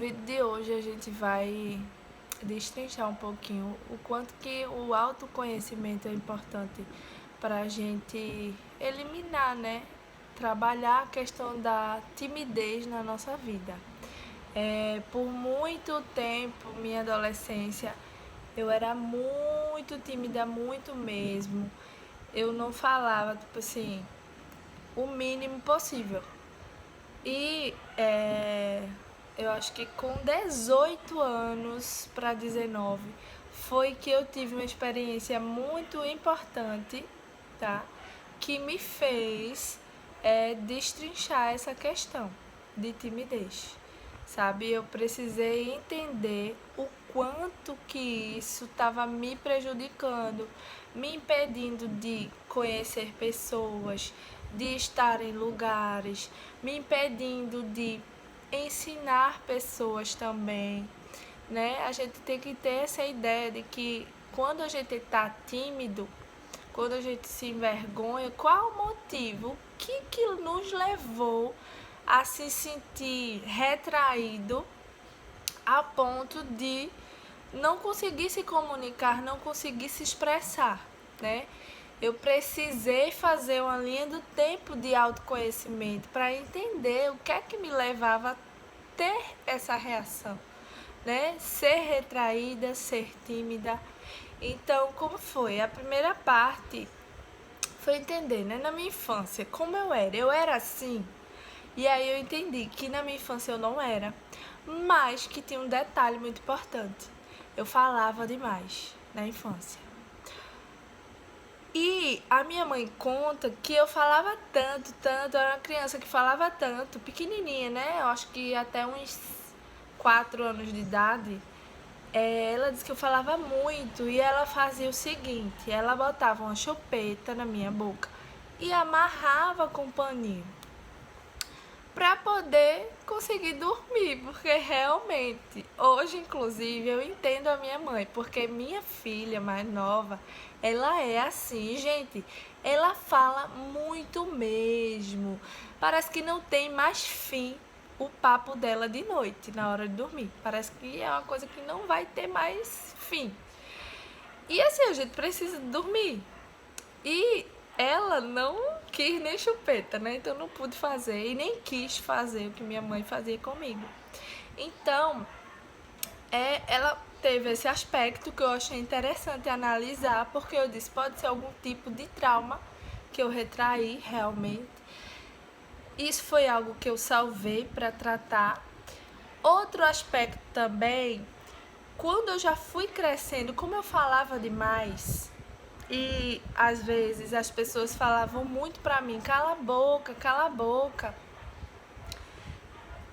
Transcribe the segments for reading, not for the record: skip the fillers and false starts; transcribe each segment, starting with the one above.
No vídeo de hoje a gente vai destrinchar um pouquinho o quanto que o autoconhecimento é importante para a gente eliminar, né? Trabalhar a questão da timidez na nossa vida. Por muito tempo, minha adolescência, eu era muito tímida, muito mesmo. Eu não falava, tipo assim, o mínimo possível. E eu acho que com 18 anos para 19 foi que eu tive uma experiência muito importante, tá? Que me fez destrinchar essa questão de timidez, sabe? Eu precisei entender o quanto que isso estava me prejudicando, me impedindo de conhecer pessoas, de estar em lugares, me impedindo de ensinar pessoas também, né? A gente tem que ter essa ideia de que quando a gente está tímido, quando a gente se envergonha, qual o motivo? O que nos levou a se sentir retraído a ponto de não conseguir se comunicar, não conseguir se expressar, né? Eu precisei fazer uma linha do tempo de autoconhecimento para entender o que é que me levava a ter essa reação, né? Ser retraída, ser tímida. Então, como foi? A primeira parte foi entender, né? Na minha infância, como eu era assim. E aí eu entendi que na minha infância eu não era, mas que tinha um detalhe muito importante. Eu falava demais na infância. E a minha mãe conta que eu falava tanto, eu era uma criança que falava tanto, pequenininha, né? Eu acho que até uns 4 anos de idade. Ela disse que eu falava muito e ela fazia o seguinte: ela botava uma chupeta na minha boca e amarrava com um paninho para poder conseguir dormir, porque realmente, hoje inclusive eu entendo a minha mãe, porque minha filha mais nova, ela é assim, gente, ela fala muito mesmo. Parece que não tem mais fim o papo dela de noite, na hora de dormir. Parece que é uma coisa que não vai ter mais fim. E assim, a gente precisa dormir. E ela não quis nem chupeta, né? Então não pude fazer e nem quis fazer o que minha mãe fazia comigo. Então, ela teve esse aspecto que eu achei interessante analisar, porque eu disse, pode ser algum tipo de trauma que eu retraí realmente. Isso foi algo que eu salvei para tratar. Outro aspecto também, quando eu já fui crescendo, como eu falava demais, e às vezes as pessoas falavam muito pra mim, cala a boca, cala a boca.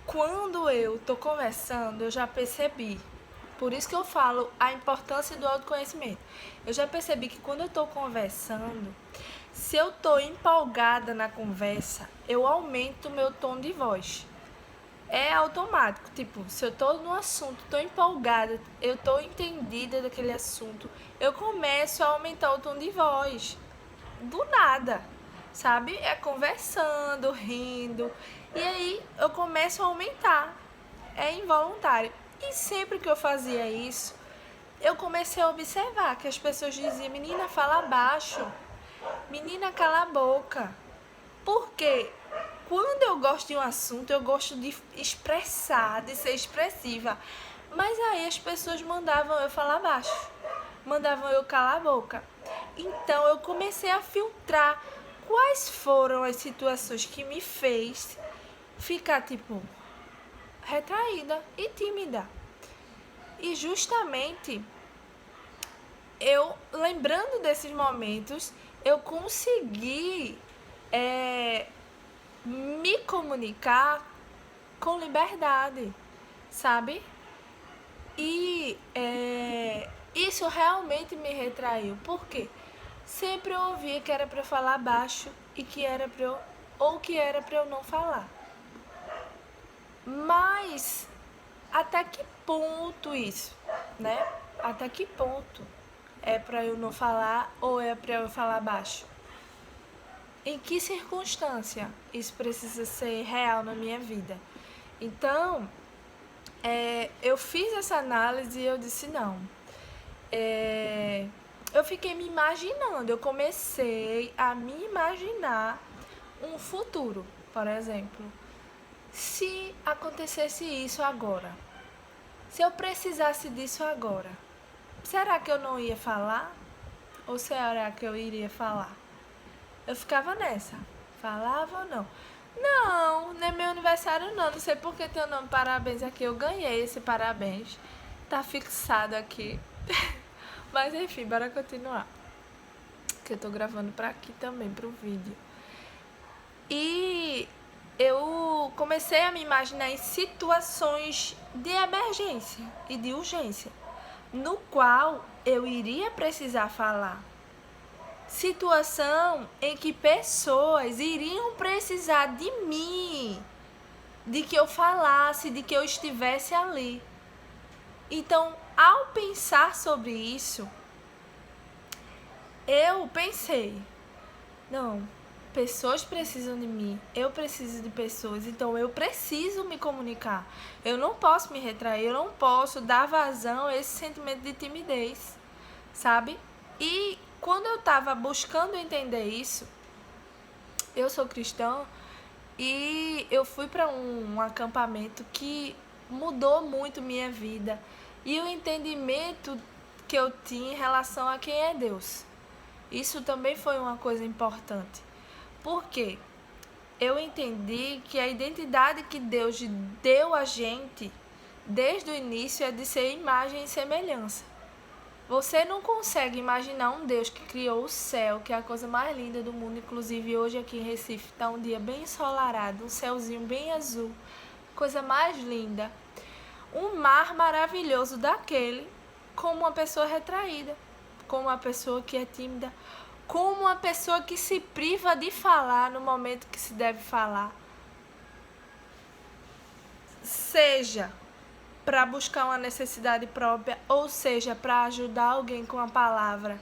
Quando eu tô conversando, eu já percebi. Por isso que eu falo a importância do autoconhecimento. Eu já percebi que quando eu tô conversando, se eu tô empolgada na conversa, eu aumento o meu tom de voz. É automático, tipo, se eu tô no assunto, tô empolgada, eu tô entendida daquele assunto, eu começo a aumentar o tom de voz. Do nada, sabe? É conversando, rindo, e aí eu começo a aumentar. É involuntário. E sempre que eu fazia isso, eu comecei a observar que as pessoas diziam: menina, fala baixo, menina, cala a boca. Porque quando eu gosto de um assunto, eu gosto de expressar, de ser expressiva. Mas aí as pessoas mandavam eu falar baixo, mandavam eu calar a boca. Então eu comecei a filtrar quais foram as situações que me fez ficar tipo retraída e tímida. E justamente eu, lembrando desses momentos, eu consegui me comunicar com liberdade, sabe? E isso realmente me retraiu. Por quê? Sempre eu ouvia que era para eu falar baixo e que era para eu ou que era para eu não falar. Mas até que ponto isso, né? Até que ponto é para eu não falar ou é para eu falar baixo? Em que circunstância isso precisa ser real na minha vida? Então, eu fiz essa análise e eu disse, não. Eu fiquei me imaginando, eu comecei a me imaginar um futuro, por exemplo. Se acontecesse isso agora, se eu precisasse disso agora, será que eu não ia falar? Ou será que eu iria falar? Eu ficava nessa, falava ou não? Não, não é meu aniversário não, não sei porque tem o nome parabéns aqui, eu ganhei esse parabéns, tá fixado aqui. Mas enfim, bora continuar, que eu tô gravando pra aqui também, pro vídeo. E eu comecei a me imaginar em situações de emergência e de urgência, no qual eu iria precisar falar. Situação em que pessoas iriam precisar de mim, de que eu falasse, de que eu estivesse ali. Então, ao pensar sobre isso, eu pensei, não, pessoas precisam de mim, eu preciso de pessoas, então eu preciso me comunicar. Eu não posso me retrair, eu não posso dar vazão a esse sentimento de timidez, sabe? E quando eu estava buscando entender isso, eu sou cristã e eu fui para um acampamento que mudou muito minha vida e o entendimento que eu tinha em relação a quem é Deus. Isso também foi uma coisa importante. Por quê? Eu entendi que a identidade que Deus deu a gente desde o início é de ser imagem e semelhança. Você não consegue imaginar um Deus que criou o céu, que é a coisa mais linda do mundo. Inclusive hoje aqui em Recife está um dia bem ensolarado, um céuzinho bem azul, coisa mais linda. Um mar maravilhoso daquele, como uma pessoa retraída, como uma pessoa que é tímida, como uma pessoa que se priva de falar no momento que se deve falar. Seja para buscar uma necessidade própria, ou seja, para ajudar alguém com a palavra,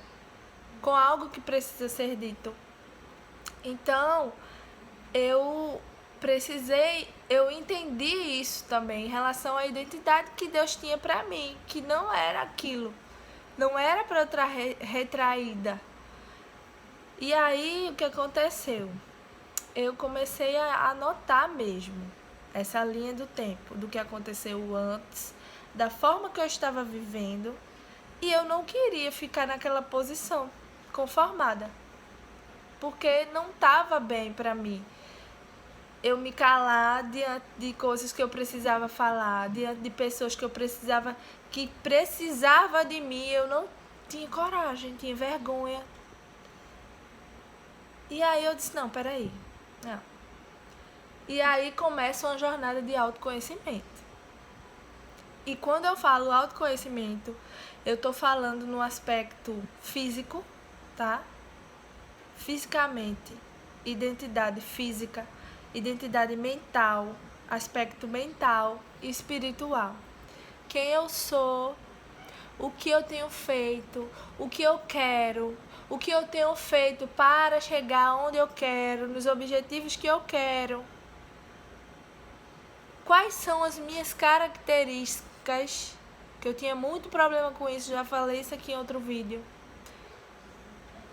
com algo que precisa ser dito. Então, eu entendi isso também em relação à identidade que Deus tinha para mim, que não era aquilo, não era para eu estar retraída. E aí, o que aconteceu? Eu comecei a anotar mesmo essa linha do tempo, do que aconteceu antes, da forma que eu estava vivendo, e eu não queria ficar naquela posição conformada, porque não estava bem para mim. Eu me calar diante de coisas que eu precisava falar, diante de pessoas que precisava de mim, eu não tinha coragem, tinha vergonha. E aí eu disse, não, peraí, não. E aí começa uma jornada de autoconhecimento. E quando eu falo autoconhecimento, eu tô falando no aspecto físico, tá? Fisicamente, identidade física, identidade mental, aspecto mental e espiritual. Quem eu sou, o que eu tenho feito, o que eu quero, o que eu tenho feito para chegar onde eu quero, nos objetivos que eu quero. Quais são as minhas características, que eu tinha muito problema com isso, já falei isso aqui em outro vídeo.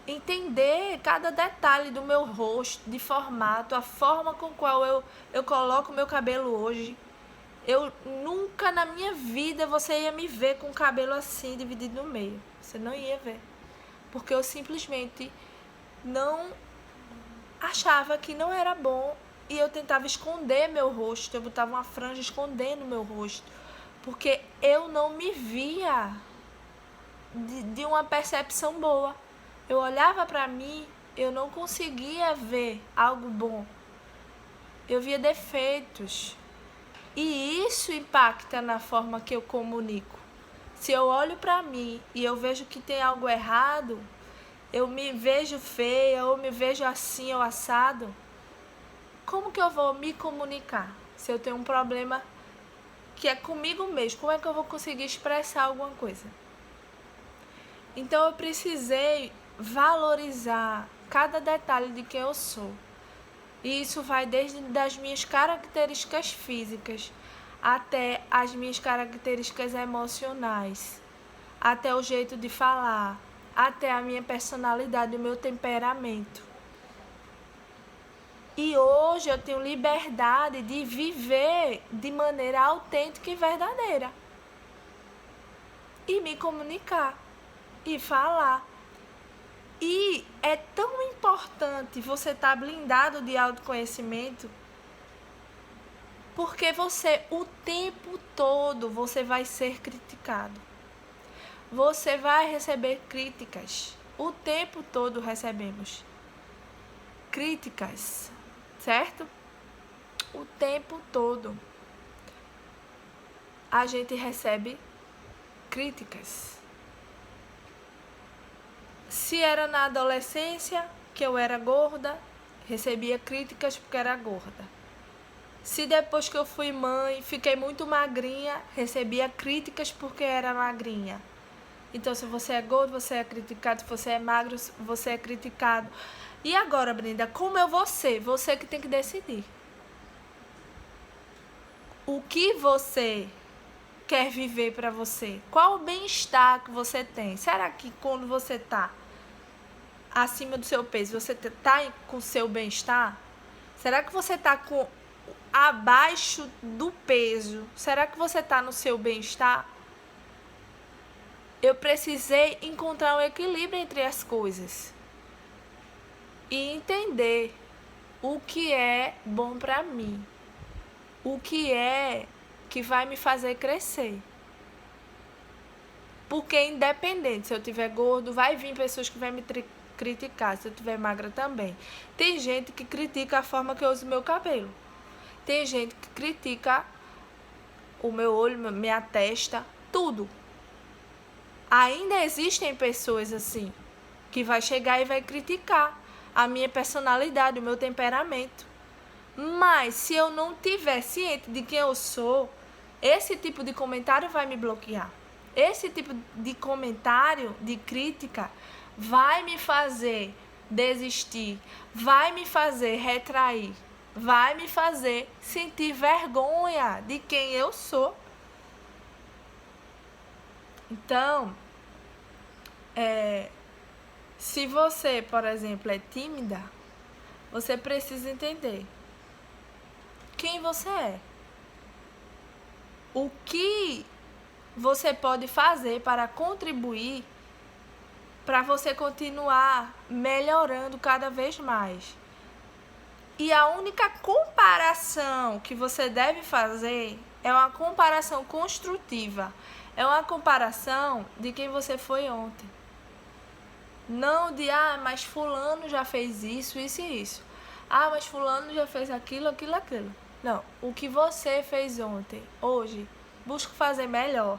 Entender cada detalhe do meu rosto, de formato, a forma com qual eu coloco meu cabelo hoje. Eu nunca na minha vida você ia me ver com o cabelo assim, dividido no meio. Você não ia ver. Porque eu simplesmente não achava que não era bom. E eu tentava esconder meu rosto, eu botava uma franja escondendo meu rosto, porque eu não me via de uma percepção boa. Eu olhava para mim, eu não conseguia ver algo bom. Eu via defeitos. E isso impacta na forma que eu comunico. Se eu olho para mim e eu vejo que tem algo errado, eu me vejo feia ou me vejo assim ou assado, como que eu vou me comunicar? Se eu tenho um problema que é comigo mesmo, como é que eu vou conseguir expressar alguma coisa? Então eu precisei valorizar cada detalhe de quem eu sou. E isso vai desde das minhas características físicas até as minhas características emocionais, até o jeito de falar, até a minha personalidade, o meu temperamento. E hoje eu tenho liberdade de viver de maneira autêntica e verdadeira. E me comunicar. E falar. E é tão importante você estar blindado de autoconhecimento, porque você, o tempo todo, você vai ser criticado. Você vai receber críticas. O tempo todo recebemos críticas, certo? O tempo todo a gente recebe críticas. Se era na adolescência que eu era gorda, recebia críticas porque era gorda. Se depois que eu fui mãe, fiquei muito magrinha, recebia críticas porque era magrinha. Então, se você é gordo, você é criticado. Se você é magro, você é criticado. E agora, Brenda, como eu vou ser? Você que tem que decidir. O que você quer viver para você? Qual o bem-estar que você tem? Será que quando você tá acima do seu peso, você tá com o seu bem-estar? Será que você tá com abaixo do peso? Será que você tá no seu bem-estar? Eu precisei encontrar um equilíbrio entre as coisas e entender o que é bom para mim, o que é que vai me fazer crescer. Porque independente, se eu tiver gordo, vai vir pessoas que vão me criticar, se eu tiver magra também. Tem gente que critica a forma que eu uso meu cabelo. Tem gente que critica o meu olho, minha testa, tudo. Ainda existem pessoas assim, que vai chegar e vai criticar a minha personalidade, o meu temperamento. Mas se eu não tiver ciente de quem eu sou, esse tipo de comentário vai me bloquear. Esse tipo de comentário, de crítica, vai me fazer desistir, vai me fazer retrair, vai me fazer sentir vergonha de quem eu sou. Então, se você, por exemplo, é tímida, você precisa entender quem você é. O que você pode fazer para contribuir para você continuar melhorando cada vez mais. E a única comparação que você deve fazer é uma comparação construtiva. É uma comparação de quem você foi ontem. Não de, mas fulano já fez isso, isso e isso. Mas fulano já fez aquilo, aquilo, aquilo. Não, o que você fez ontem, hoje, busca fazer melhor.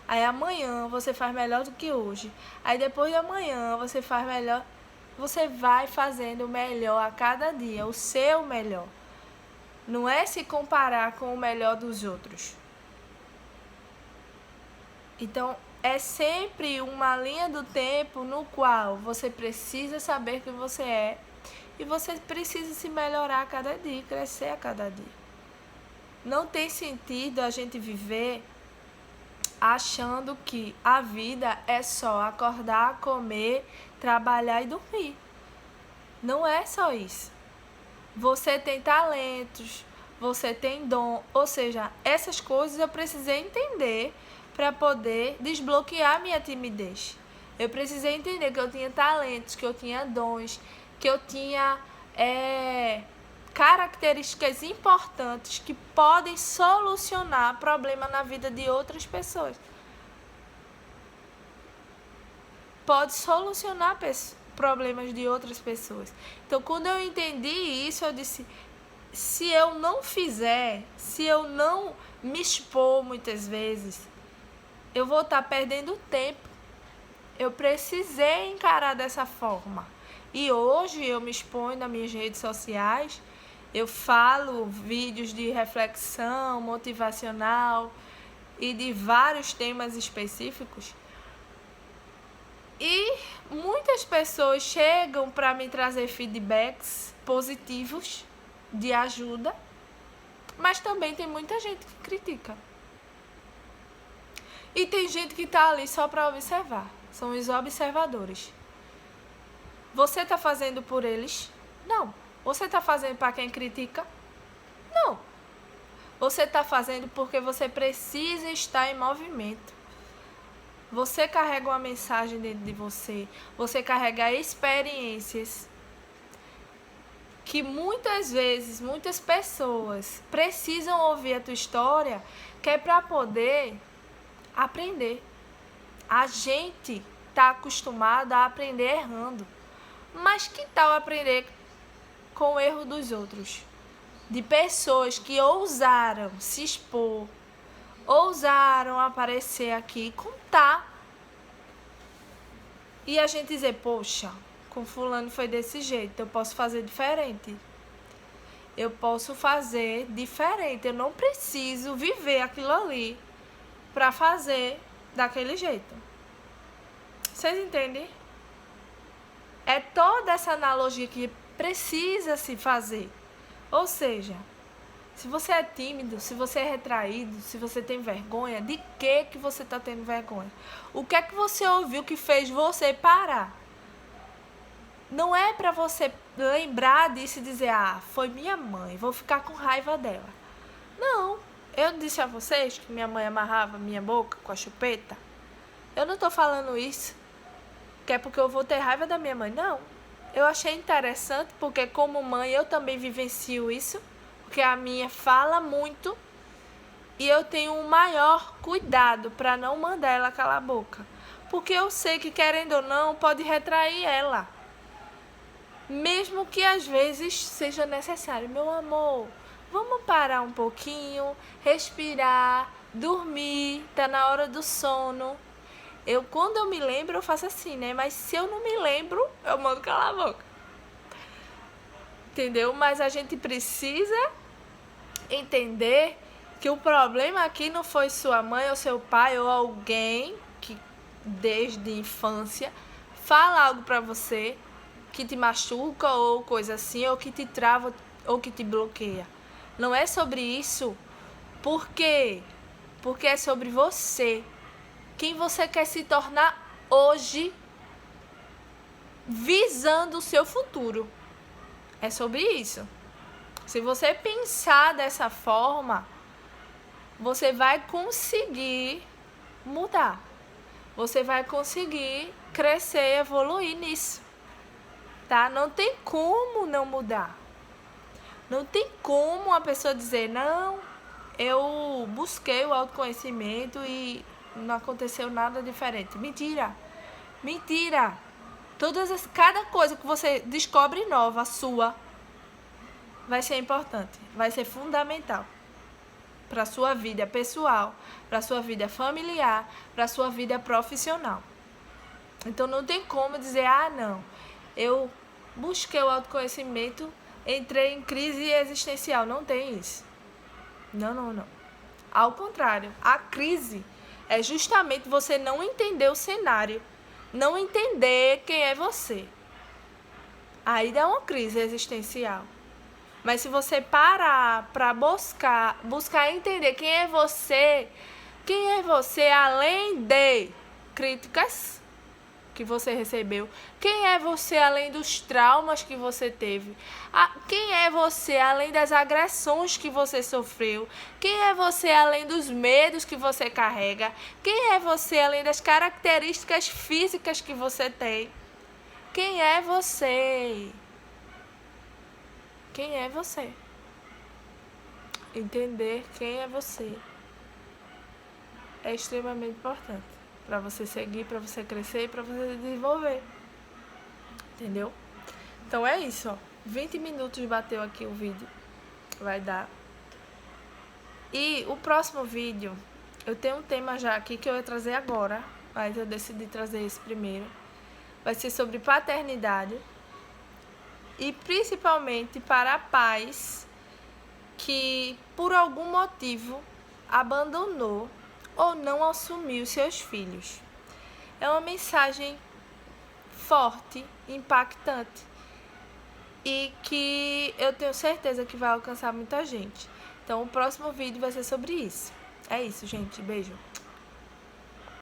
Aí amanhã você faz melhor do que hoje. Aí depois de amanhã você faz melhor. Você vai fazendo o melhor a cada dia, o seu melhor. Não é se comparar com o melhor dos outros. Então, é sempre uma linha do tempo no qual você precisa saber quem você é e você precisa se melhorar a cada dia, crescer a cada dia. Não tem sentido a gente viver achando que a vida é só acordar, comer, trabalhar e dormir. Não é só isso. Você tem talentos, você tem dom, ou seja, essas coisas eu precisei entender para poder desbloquear minha timidez. Eu precisei entender que eu tinha talentos, que eu tinha dons, que eu tinha características importantes que podem solucionar problema na vida de outras pessoas. Pode solucionar problemas de outras pessoas. Então, quando eu entendi isso, eu disse, se eu não fizer, se eu não me expor muitas vezes, eu vou estar perdendo tempo. Eu precisei encarar dessa forma. E hoje eu me exponho nas minhas redes sociais, eu falo vídeos de reflexão motivacional e de vários temas específicos. E muitas pessoas chegam para me trazer feedbacks positivos de ajuda. Mas também tem muita gente que critica. E tem gente que tá ali só para observar. São os observadores. Você tá fazendo por eles? Não. Você tá fazendo para quem critica? Não. Você tá fazendo porque você precisa estar em movimento. Você carrega uma mensagem dentro de você. Você carrega experiências que muitas vezes, muitas pessoas precisam ouvir a tua história, que é para poder aprender. A gente tá acostumado a aprender errando. Mas que tal aprender com o erro dos outros? De pessoas que ousaram se expor, ousaram aparecer aqui e contar. E a gente dizer, poxa, com fulano foi desse jeito, eu posso fazer diferente. Eu posso fazer diferente, eu não preciso viver aquilo ali para fazer daquele jeito. Vocês entendem? É toda essa analogia que precisa se fazer. Ou seja, se você é tímido, se você é retraído, se você tem vergonha, de que você está tendo vergonha? O que é que você ouviu que fez você parar? Não é para você lembrar disso e dizer, ah, foi minha mãe, vou ficar com raiva dela. Não, eu disse a vocês que minha mãe amarrava minha boca com a chupeta. Eu não estou falando isso, que é porque eu vou ter raiva da minha mãe, não. Eu achei interessante porque como mãe eu também vivencio isso, porque a minha fala muito e eu tenho um maior cuidado para não mandar ela calar a boca. Porque eu sei que querendo ou não pode retrair ela. Mesmo que às vezes seja necessário. Meu amor, vamos parar um pouquinho, respirar, dormir, tá na hora do sono. Quando eu me lembro, eu faço assim, né? Mas se eu não me lembro, eu mando calar a boca. Entendeu? Mas a gente precisa entender que o problema aqui não foi sua mãe ou seu pai ou alguém que desde a infância fala algo pra você que te machuca ou coisa assim, ou que te trava ou que te bloqueia. Não é sobre isso. Por quê? Porque é sobre você. Quem você quer se tornar hoje, visando o seu futuro. É sobre isso. Se você pensar dessa forma, você vai conseguir mudar. Você vai conseguir crescer, evoluir nisso. Tá? Não tem como não mudar. Não tem como uma pessoa dizer, não, eu busquei o autoconhecimento e não aconteceu nada diferente. Mentira. Mentira. Cada coisa que você descobre nova, sua, vai ser importante, vai ser fundamental para a sua vida pessoal, para a sua vida familiar, para a sua vida profissional. Então não tem como dizer, ah, não, eu busquei o autoconhecimento, entrei em crise existencial. Não tem isso. Não. Ao contrário, a crise é justamente você não entender o cenário, não entender quem é você. Aí dá uma crise existencial. Mas se você parar para buscar entender quem é você além de críticas que você recebeu, quem é você além dos traumas que você teve, quem é você além das agressões que você sofreu, quem é você além dos medos que você carrega, quem é você além das características físicas que você tem, quem é você? Quem é você? Entender quem é você é extremamente importante para você seguir, para você crescer e para você desenvolver. Entendeu? Então é isso, ó. 20 minutos bateu aqui o vídeo. Vai dar. E o próximo vídeo, eu tenho um tema já aqui que eu ia trazer agora, mas eu decidi trazer esse primeiro. Vai ser sobre paternidade. E principalmente para pais que, por algum motivo, abandonou ou não assumiu seus filhos. É uma mensagem forte, impactante e que eu tenho certeza que vai alcançar muita gente. Então o próximo vídeo vai ser sobre isso. É isso, gente. Beijo.